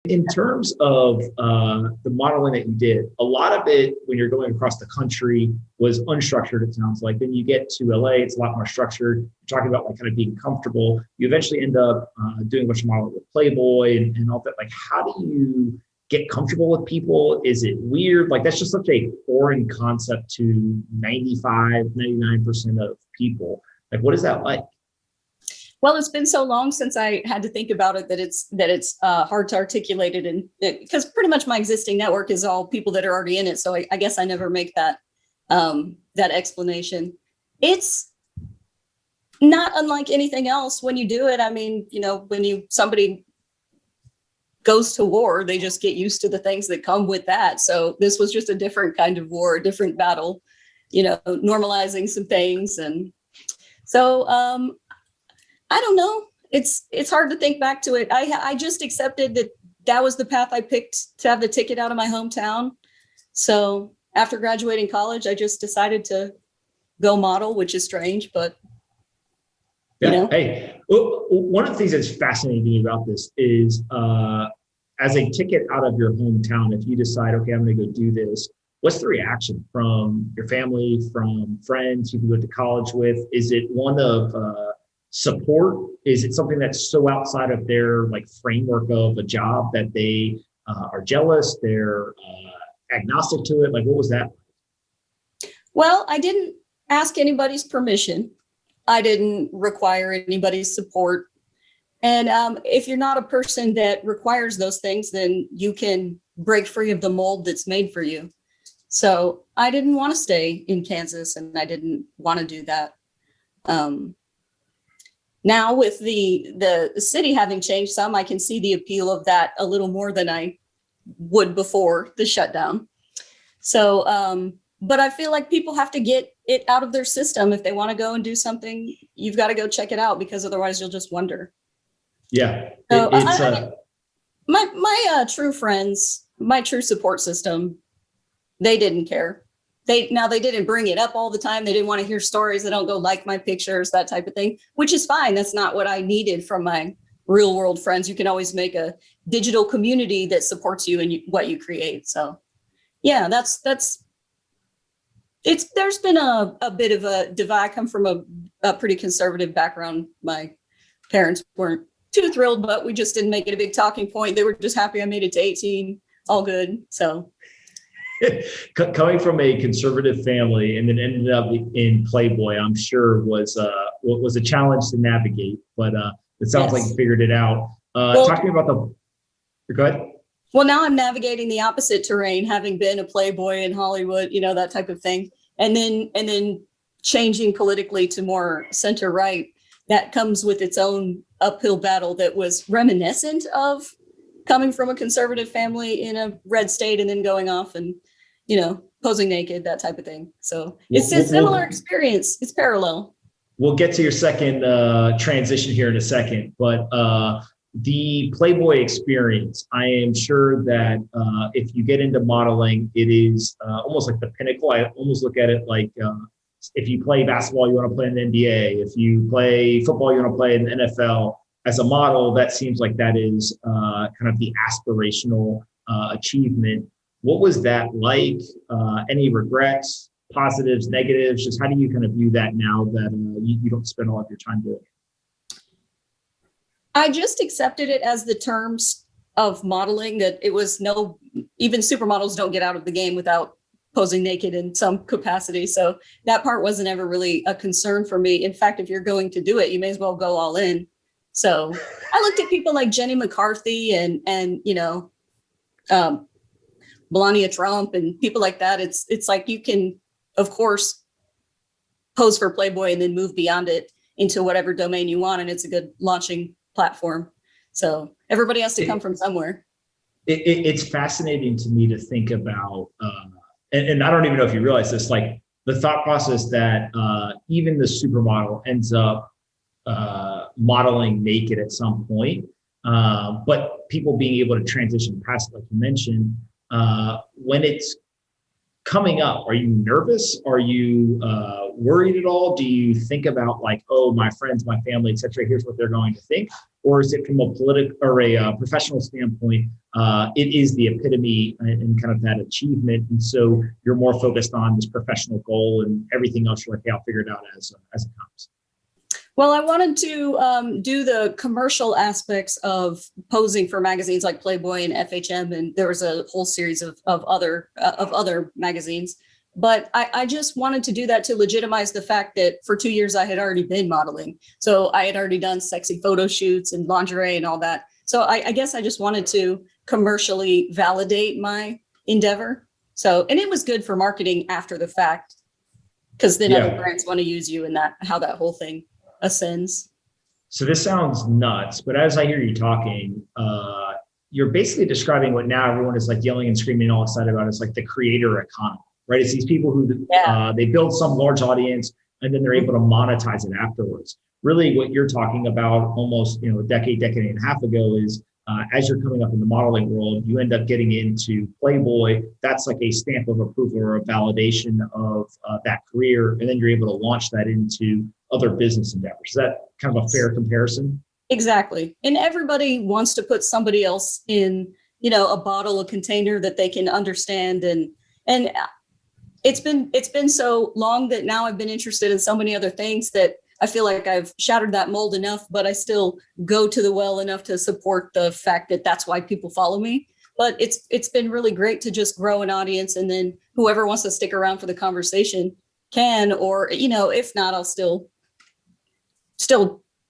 In terms of the modeling that you did, a lot of it when you're going across the country was unstructured, it sounds like. Then you get to LA, it's a lot more structured. You're talking about like kind of being comfortable. You eventually end up doing a bunch of modeling with Playboy and all that. Like, how do you get comfortable with people? Is it weird? Like, that's just such a foreign concept to 99% of people. Like, what is that like? Well, it's been so long since I had to think about it that it's hard to articulate it, and because pretty much my existing network is all people that are already in it. So I guess I never make that that explanation. It's not unlike anything else when you do it. I mean, you know, when somebody goes to war, they just get used to the things that come with that. So this was just a different kind of war, a different battle, you know, normalizing some things. And so I don't know. It's hard to think back to it. I just accepted that was the path I picked to have the ticket out of my hometown. So after graduating college, I just decided to go model, which is strange, but yeah. You know? Hey, one of the things that's fascinating about this is as a ticket out of your hometown, if you decide, okay, I'm going to go do this, what's the reaction from your family, from friends, people you went to college with? Is it one of support? Is it something that's so outside of their like framework of a job that they are jealous, they're agnostic to it? Like, what was that? Well, I didn't ask anybody's permission. I didn't require anybody's support. And if you're not a person that requires those things, then you can break free of the mold that's made for you. So I didn't want to stay in Kansas, and I didn't want to do that. Now with the city having changed some, I can see the appeal of that a little more than I would before the shutdown. So, but I feel like people have to get it out of their system. If they want to go and do something, you've got to go check it out, because otherwise you'll just wonder. Yeah. So my true friends, my true support system, they didn't care. They didn't bring it up all the time. They didn't want to hear stories. They don't go like my pictures, that type of thing, which is fine. That's not what I needed from my real world friends. You can always make a digital community that supports you and what you create. So yeah, there's been a bit of a divide. I come from a pretty conservative background. My parents weren't too thrilled, but we just didn't make it a big talking point. They were just happy I made it to 18, all good. So coming from a conservative family and then ended up in Playboy, I'm sure was a challenge to navigate, but it sounds like you figured it out. Talking about go ahead. Well, now I'm navigating the opposite terrain, having been a Playboy in Hollywood, you know, that type of thing. And then changing politically to more center right, that comes with its own uphill battle that was reminiscent of coming from a conservative family in a red state and then going off and, you know, posing naked, that type of thing. So it's a similar experience. It's parallel. We'll get to your second transition here in a second, but the Playboy experience, I am sure that if you get into modeling, it is almost like the pinnacle. I almost look at it like if you play basketball, you want to play in the NBA. If you play football, you want to play in the NFL. As a model, that seems like that is kind of the aspirational achievement. What was that like? Any regrets, positives, negatives? Just how do you kind of view that now that you don't spend all of your time doing it? I just accepted it as the terms of modeling, that it was even supermodels don't get out of the game without posing naked in some capacity. So that part wasn't ever really a concern for me. In fact, if you're going to do it, you may as well go all in. So I looked at people like Jenny McCarthy and you know, Melania Trump and people like that. It's like you can, of course, pose for Playboy and then move beyond it into whatever domain you want. And it's a good launching platform. So everybody has to come from somewhere. It's fascinating to me to think about, and I don't even know if you realize this, like the thought process that even the supermodel ends up modeling naked at some point, but people being able to transition past, like you mentioned, when it's coming up, are you nervous? Are you worried at all? Do you think about like, oh, my friends, my family, et cetera, here's what they're going to think? or is it from a political or a professional standpoint? It is the epitome and kind of that achievement, and so you're more focused on this professional goal, and everything else you're like, yeah, I'll figure it out as it comes. Well, I wanted to do the commercial aspects of posing for magazines like Playboy and FHM, and there was a whole series of other magazines. But I just wanted to do that to legitimize the fact that for 2 years I had already been modeling. So I had already done sexy photo shoots and lingerie and all that. So I guess I just wanted to commercially validate my endeavor. So, and it was good for marketing after the fact, because then other brands want to use you, and that how that whole thing ascends. So this sounds nuts, but as I hear you talking, you're basically describing what now everyone is like yelling and screaming all excited about. It's like the creator economy, right? It's these people who they build some large audience and then they're able to monetize it afterwards. Really what you're talking about almost, a decade and a half ago is as you're coming up in the modeling world, you end up getting into Playboy. That's like a stamp of approval or a validation of that career. And then you're able to launch that into other business endeavors. Is that kind of a fair comparison? Exactly. And everybody wants to put somebody else in, a bottle, a container that they can understand. And it's been so long that now I've been interested in so many other things that I feel like I've shattered that mold enough, but I still go to the well enough to support the fact that that's why people follow me. But it's been really great to just grow an audience, and then whoever wants to stick around for the conversation can, or, if not, I'll still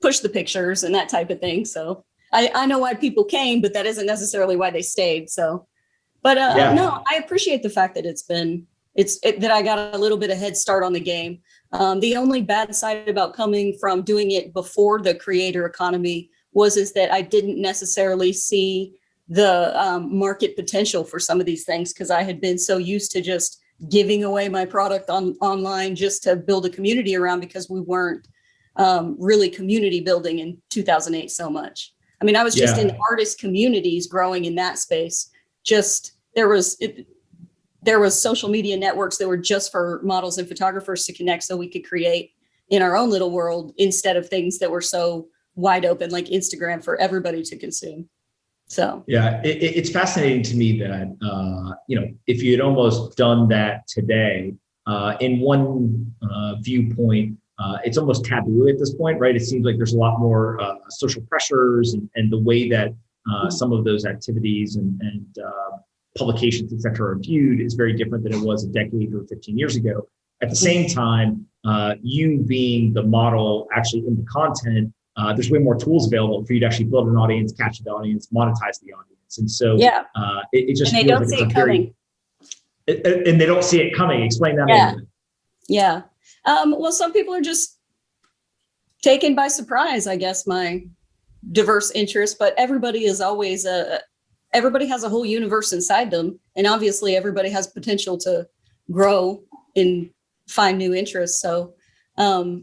push the pictures and that type of thing. So I know why people came, but that isn't necessarily why they stayed. So, but no, I appreciate the fact that that I got a little bit of head start on the game. The only bad side about coming from doing it before the creator economy is that I didn't necessarily see the market potential for some of these things, because I had been so used to just giving away my product online just to build a community around, because we weren't really community building in 2008 so much. I mean, I was just in artist communities growing in that space. Just there was social media networks that were just for models and photographers to connect, so we could create in our own little world, instead of things that were so wide open like Instagram for everybody to consume. So it's fascinating to me that if you had almost done that today, in one viewpoint, it's almost taboo at this point, right? It seems like there's a lot more social pressures, and the way that some of those activities and publications, et cetera, are viewed is very different than it was a decade or 15 years ago. At the same time, you being the model actually in the content, there's way more tools available for you to actually build an audience, catch the audience, monetize the audience. And so it just and they don't see it coming. And they don't see it coming. Explain that a little bit. Yeah. Well, some people are just taken by surprise, I guess, my diverse interests, but everybody is always everybody has a whole universe inside them. And obviously everybody has potential to grow and find new interests. So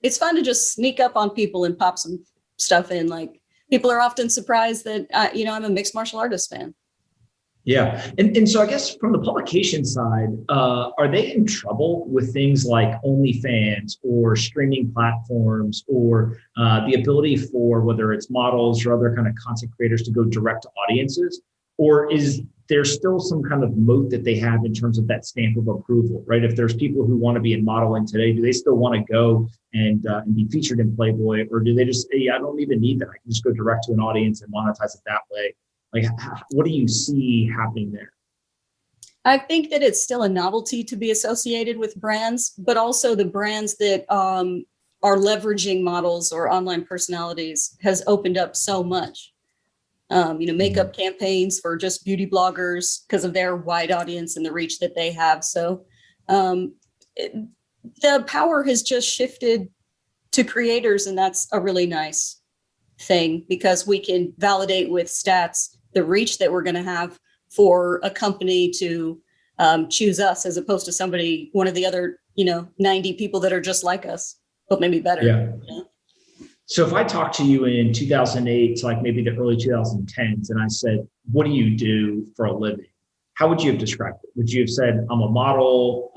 it's fun to just sneak up on people and pop some stuff in. Like, people are often surprised that, I'm a mixed martial artist fan. Yeah. And so I guess from the publication side, are they in trouble with things like OnlyFans or streaming platforms, or the ability for whether it's models or other kind of content creators to go direct to audiences? Or is there still some kind of moat that they have in terms of that stamp of approval, right? If there's people who want to be in modeling today, do they still want to go and be featured in Playboy? Or do they just say, I don't even need that. I can just go direct to an audience and monetize it that way? Like, what do you see happening there? I think that it's still a novelty to be associated with brands, but also the brands that are leveraging models or online personalities has opened up so much. Makeup campaigns for just beauty bloggers because of their wide audience and the reach that they have. So the power has just shifted to creators, and that's a really nice thing, because we can validate with stats the reach that we're going to have for a company to choose us, as opposed to one of the other 90 people that are just like us, but maybe better. Yeah. So if I talked to you in 2008 to like maybe the early 2010s, and I said, what do you do for a living? How would you have described it? Would you have said, I'm a model,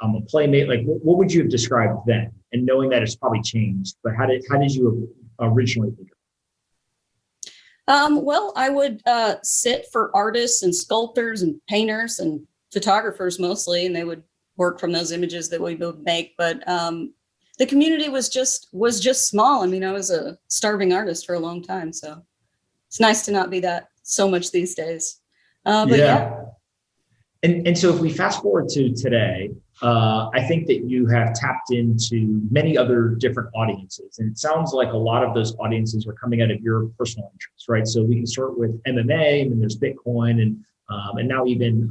I'm a playmate? Like, what would you have described then? And knowing that it's probably changed, but how did you originally think of it? Well, I would sit for artists and sculptors and painters and photographers mostly, and they would work from those images that we would make. But the community was just small. I mean, I was a starving artist for a long time, so it's nice to not be that so much these days. But yeah. Yeah. And so if we fast forward to today, I think that you have tapped into many other different audiences. And it sounds like a lot of those audiences are coming out of your personal interests, right? So we can start with MMA, and then there's Bitcoin, and now even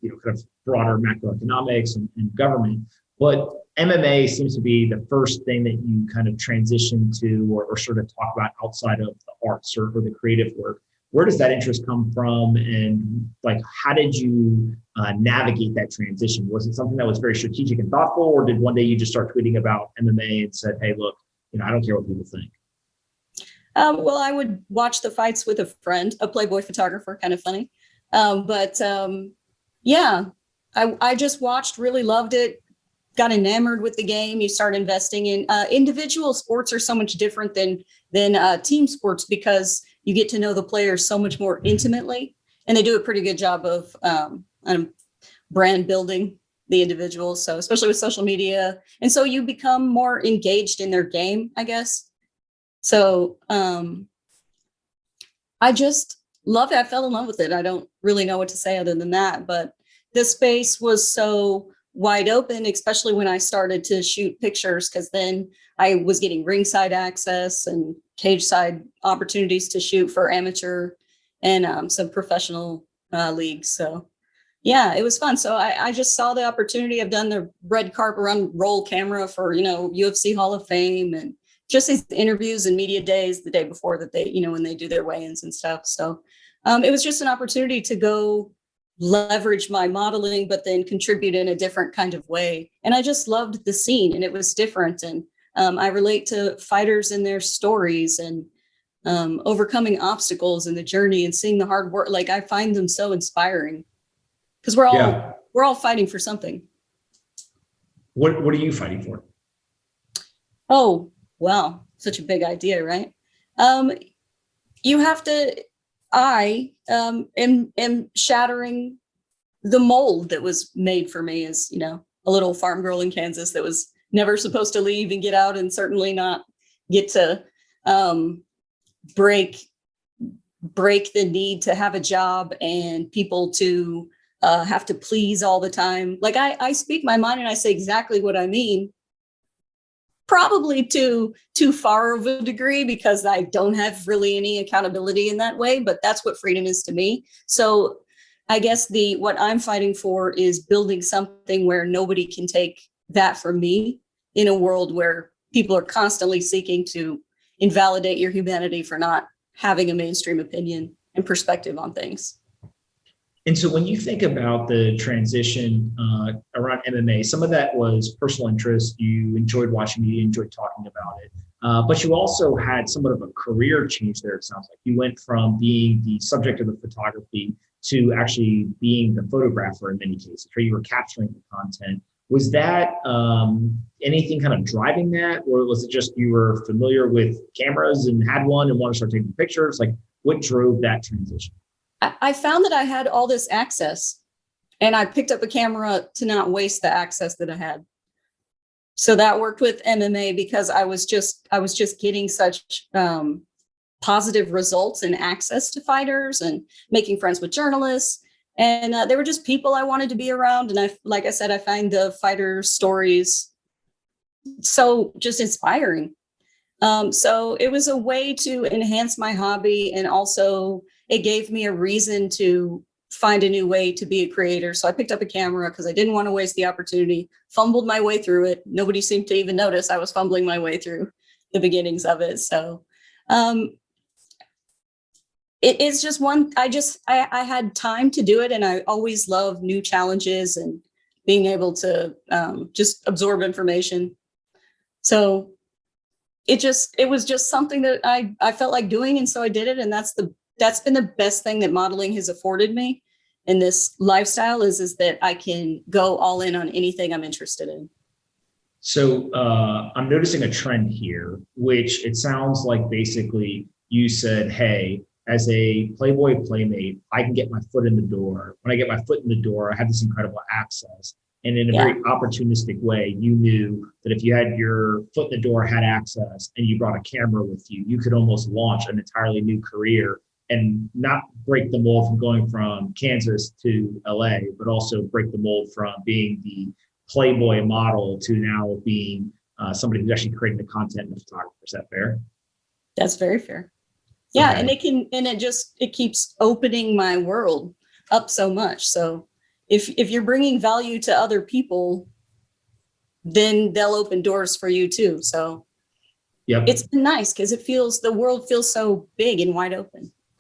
kind of broader macroeconomics and government. But MMA seems to be the first thing that you kind of transition to or sort of talk about outside of the arts or the creative work. Where does that interest come from, and like how did you navigate that transition? Was it something that was very strategic and thoughtful, or did one day you just start tweeting about MMA and said, hey, look, I don't care what people think? Well, I would watch the fights with a friend, a Playboy photographer, kind of funny. But yeah, I just watched, really loved it, got enamored with the game. You start investing in individual sports are so much different than team sports, because you get to know the players so much more intimately, and they do a pretty good job of brand building the individuals. So especially with social media, and so you become more engaged in their game, I guess. So I just loved it. I fell in love with it. I don't really know what to say other than that, but the space was so wide open, especially when I started to shoot pictures, because then I was getting ringside access and cage side opportunities to shoot for amateur and some professional leagues. So yeah, it was fun. So I just saw the opportunity. I've done the red carpet run roll camera for, UFC Hall of Fame, and just these interviews and media days the day before that they, when they do their weigh-ins and stuff. So it was just an opportunity to go leverage my modeling, but then contribute in a different kind of way. And I just loved the scene, and it was different. And I relate to fighters and their stories, and overcoming obstacles in the journey and seeing the hard work. Like, I find them so inspiring, because we're all fighting for something. What are you fighting for? Oh, wow. Such a big idea, right? You have to, I am shattering the mold that was made for me as, a little farm girl in Kansas that was never supposed to leave and get out, and certainly not get to break the need to have a job and people to have to please all the time. Like, I speak my mind and I say exactly what I mean, probably to too far of a degree, because I don't have really any accountability in that way, but that's what freedom is to me. So I guess what I'm fighting for is building something where nobody can take that from me, in a world where people are constantly seeking to invalidate your humanity for not having a mainstream opinion and perspective on things. And so when you think about the transition around MMA, some of that was personal interest. You enjoyed watching it, you enjoyed talking about it. But you also had somewhat of a career change there, it sounds like. You went from being the subject of the photography to actually being the photographer in many cases, where you were capturing the content. Was that anything kind of driving that? Or was it just you were familiar with cameras and had one and wanted to start taking pictures? Like, what drove that transition? I found that I had all this access, and I picked up a camera to not waste the access that I had. So that worked with MMA, because I was just getting such positive results and access to fighters and making friends with journalists. And they were just people I wanted to be around. And like I said, I find the fighter stories so just inspiring. So it was a way to enhance my hobby, and also it gave me a reason to find a new way to be a creator. So I picked up a camera because I didn't want to waste the opportunity, fumbled my way through it. Nobody seemed to even notice I was fumbling my way through the beginnings of it. So it is just I had time to do it, and I always love new challenges and being able to just absorb information. So it was just something that I felt like doing, and so I did it. And that's been the best thing that modeling has afforded me in this lifestyle is that I can go all in on anything I'm interested in. So I'm noticing a trend here, which it sounds like basically you said, hey, as a Playboy playmate, I can get my foot in the door. When I get my foot in the door, I have this incredible access. And in a Yeah. very opportunistic way, you knew that if you had your foot in the door, had access, and you brought a camera with you, you could almost launch an entirely new career and not break the mold from going from Kansas to LA, but also break the mold from being the Playboy model to now being somebody who's actually creating the content and the photographer. Is that fair? That's very fair. Yeah. Okay. And it keeps opening my world up so much. So if you're bringing value to other people, then they'll open doors for you too. So Yep. it's been nice because the world feels so big and wide open.